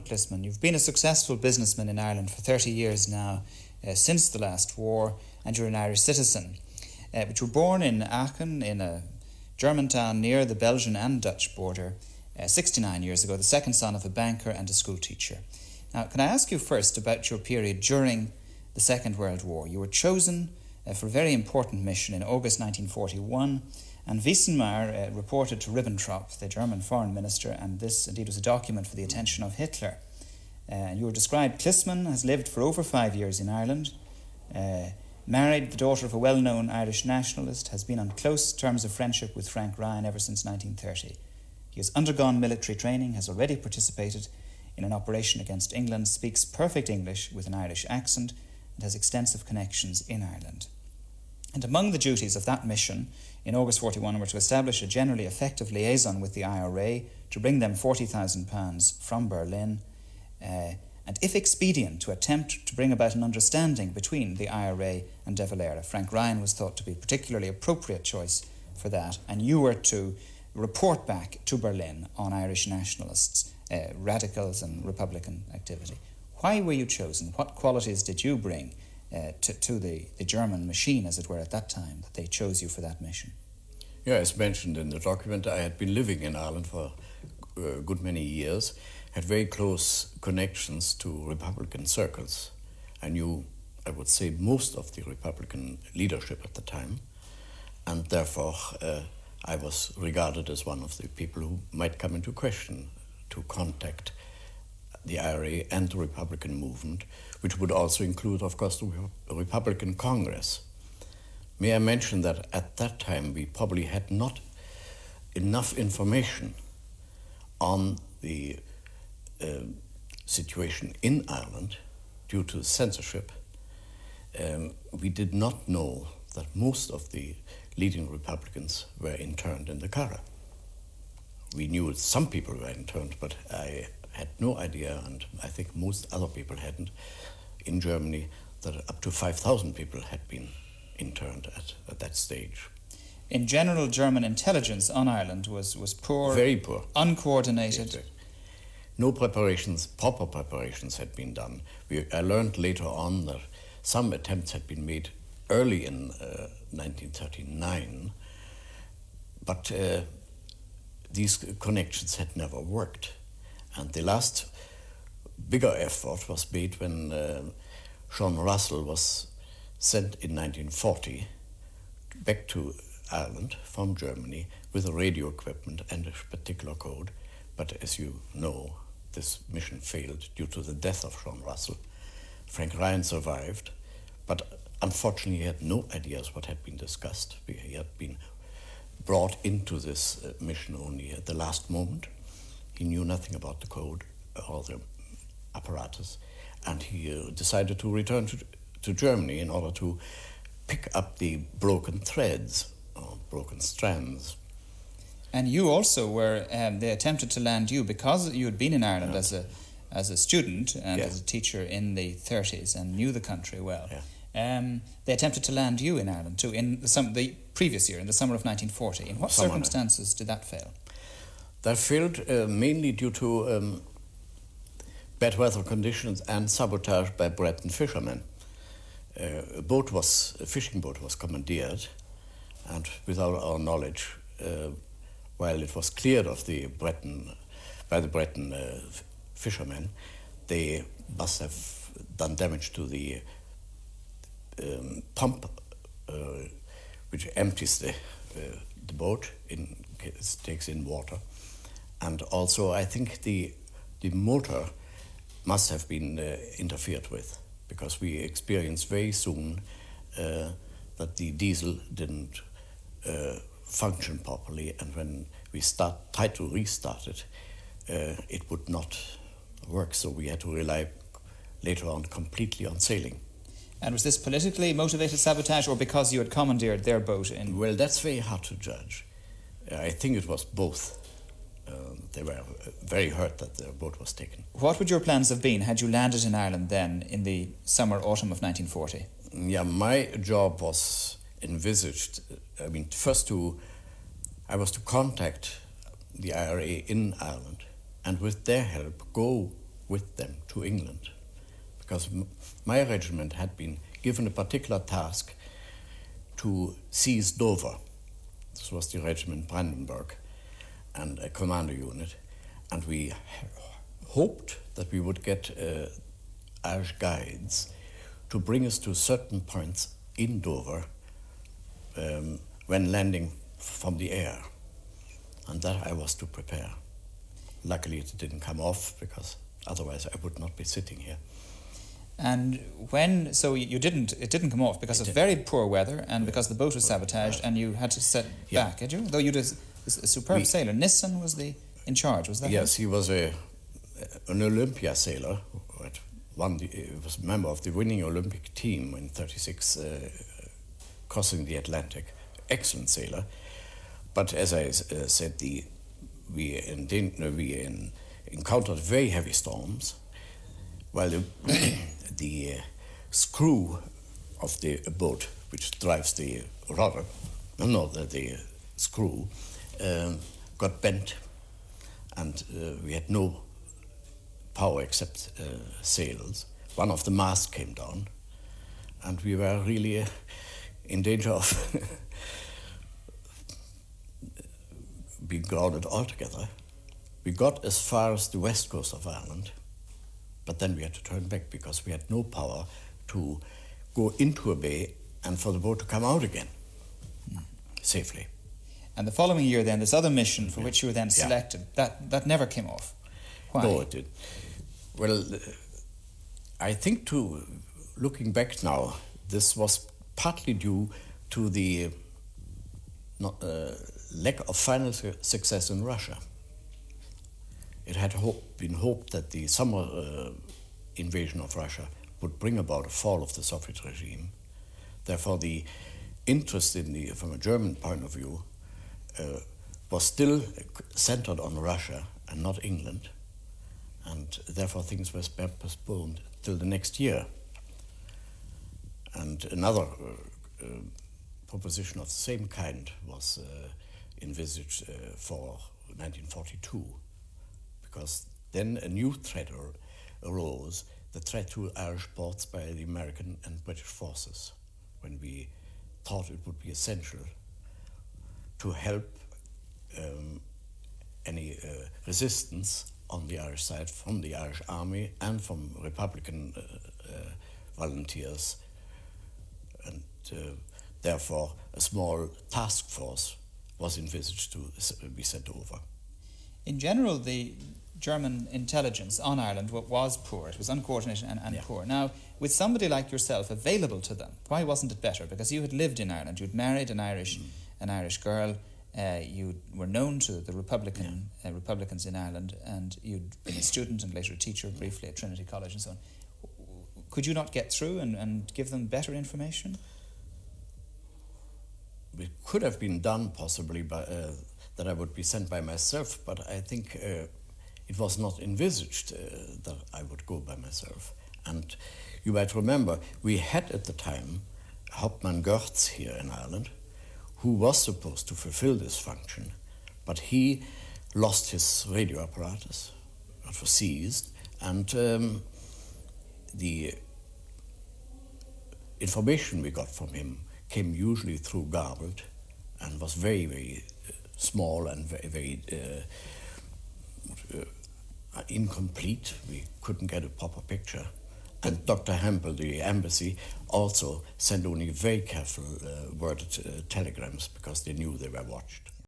Helmut Clissmann, you've been a successful businessman in Ireland for 30 years now, since the last war, and you're an Irish citizen. But you were born in Aachen, in a German town near the Belgian and Dutch border, 69 years ago, the second son of a banker and a school teacher. Now, can I ask you first about your period during the Second World War? You were chosen for a very important mission in August 1941, and Wissenmeier reported to Ribbentrop, the German foreign minister, and this indeed was a document for the attention of Hitler. You were described, Clissmann has lived for over 5 years in Ireland, married the daughter of a well-known Irish nationalist, has been on close terms of friendship with Frank Ryan ever since 1930. He has undergone military training, has already participated in an operation against England, speaks perfect English with an Irish accent, and has extensive connections in Ireland. And among the duties of that mission in August 41 were to establish a generally effective liaison with the IRA to bring them £40,000 from Berlin, and if expedient, to attempt to bring about an understanding between the IRA and De Valera. Frank Ryan was thought to be a particularly appropriate choice for that, and you were to report back to Berlin on Irish nationalists, radicals and Republican activity. Why were you chosen? What qualities did you bring to the German machine, as it were, at that time, that they chose you for that mission? Yeah, as mentioned in the document, I had been living in Ireland for a good many years, had very close connections to Republican circles. I knew, I would say, most of the Republican leadership at the time, and therefore I was regarded as one of the people who might come into question to contact the IRA and the Republican movement, which would also include, of course, the Republican Congress. May I mention that at that time we probably had not enough information on the situation in Ireland due to censorship. We did not know that most of the leading Republicans were interned in the Curragh. We knew some people were interned, but I had no idea, and I think most other people hadn't, in Germany, that up to 5,000 people had been interned at that stage. In general, German intelligence on Ireland was poor, very poor, uncoordinated. Yes, no preparations, proper preparations had been done. I learned later on that some attempts had been made early in 1939, but these connections had never worked. And the last bigger effort was made when John Russell was sent in 1940 back to Ireland from Germany with a radio equipment and a particular code. But as you know, this mission failed due to the death of John Russell. Frank Ryan survived, but unfortunately he had no ideas what had been discussed. He had been brought into this mission only at the last moment. He knew nothing about the code or the apparatus, and he decided to return to Germany in order to pick up the broken threads or broken strands. And you also were, they attempted to land you, because you had been in Ireland as a student and as a teacher in the 30s and knew the country well. They attempted to land you in Ireland too, in the previous year, in the summer of 1940. In what circumstances did that fail? That failed mainly due to bad weather conditions and sabotage by Breton fishermen. A fishing boat was commandeered, and without our knowledge, while it was cleared of by the Breton fishermen, they must have done damage to the pump which empties the boat, takes in water. And also, I think the motor must have been interfered with, because we experienced very soon that the diesel didn't function properly, and when we tried to restart it, it would not work, so we had to rely later on completely on sailing. And was this politically motivated sabotage, or because you had commandeered their boat? Well, that's very hard to judge. I think it was both. They were very hurt that their boat was taken. What would your plans have been had you landed in Ireland then in the autumn of 1940? Yeah, my job was envisaged. I was to contact the IRA in Ireland, and with their help go with them to England, because my regiment had been given a particular task to seize Dover. This was the regiment Brandenburg and a commando unit, and we hoped that we would get Irish guides to bring us to certain points in Dover when landing from the air, and that I was to prepare. Luckily it didn't come off, because otherwise I would not be sitting here. And it didn't come off because of very poor weather and because the boat was sabotaged and you had to set back, had you? Though you did a superb sailor. Nissan was in charge, was that? Yes, he was an Olympia sailor. He was a member of the winning Olympic team in '36, crossing the Atlantic. Excellent sailor. But as I said, we encountered very heavy storms, while the screw of the boat, which drives the rudder, the screw, got bent, and we had no power except sails. One of the masts came down, and we were really in danger of being grounded altogether. We got as far as the west coast of Ireland, but then we had to turn back because we had no power to go into a bay and for the boat to come out again safely. And the following year then, this other mission for which you were then selected, that never came off. Why? No, it did. Well, I think looking back now, this was partly due to the lack of final success in Russia. It had been hoped that the summer invasion of Russia would bring about a fall of the Soviet regime. Therefore, the interest from a German point of view was still centered on Russia and not England, and therefore things were postponed till the next year. And another proposition of the same kind was envisaged for 1942, because then a new threat arose, the threat to Irish ports by the American and British forces, when we thought it would be essential to help any resistance on the Irish side from the Irish Army and from Republican volunteers, and therefore a small task force was envisaged to be sent over. In general, the German intelligence on Ireland was poor. It was uncoordinated and poor. Now, with somebody like yourself available to them, why wasn't it better? Because you had lived in Ireland, you'd married an Irish girl, you were known to the Republicans in Ireland, and you'd been a student and later a teacher briefly at Trinity College and so on. Could you not get through and give them better information? It could have been done possibly by, that I would be sent by myself, but I think it was not envisaged that I would go by myself. And you might remember, we had at the time Hauptmann Görz here in Ireland, who was supposed to fulfill this function, but he lost his radio apparatus. It was seized, and the information we got from him came usually through garbled and was very, very small and very, very incomplete. We couldn't get a proper picture. And Dr. Hempel, the embassy, also sent only very careful worded telegrams because they knew they were watched.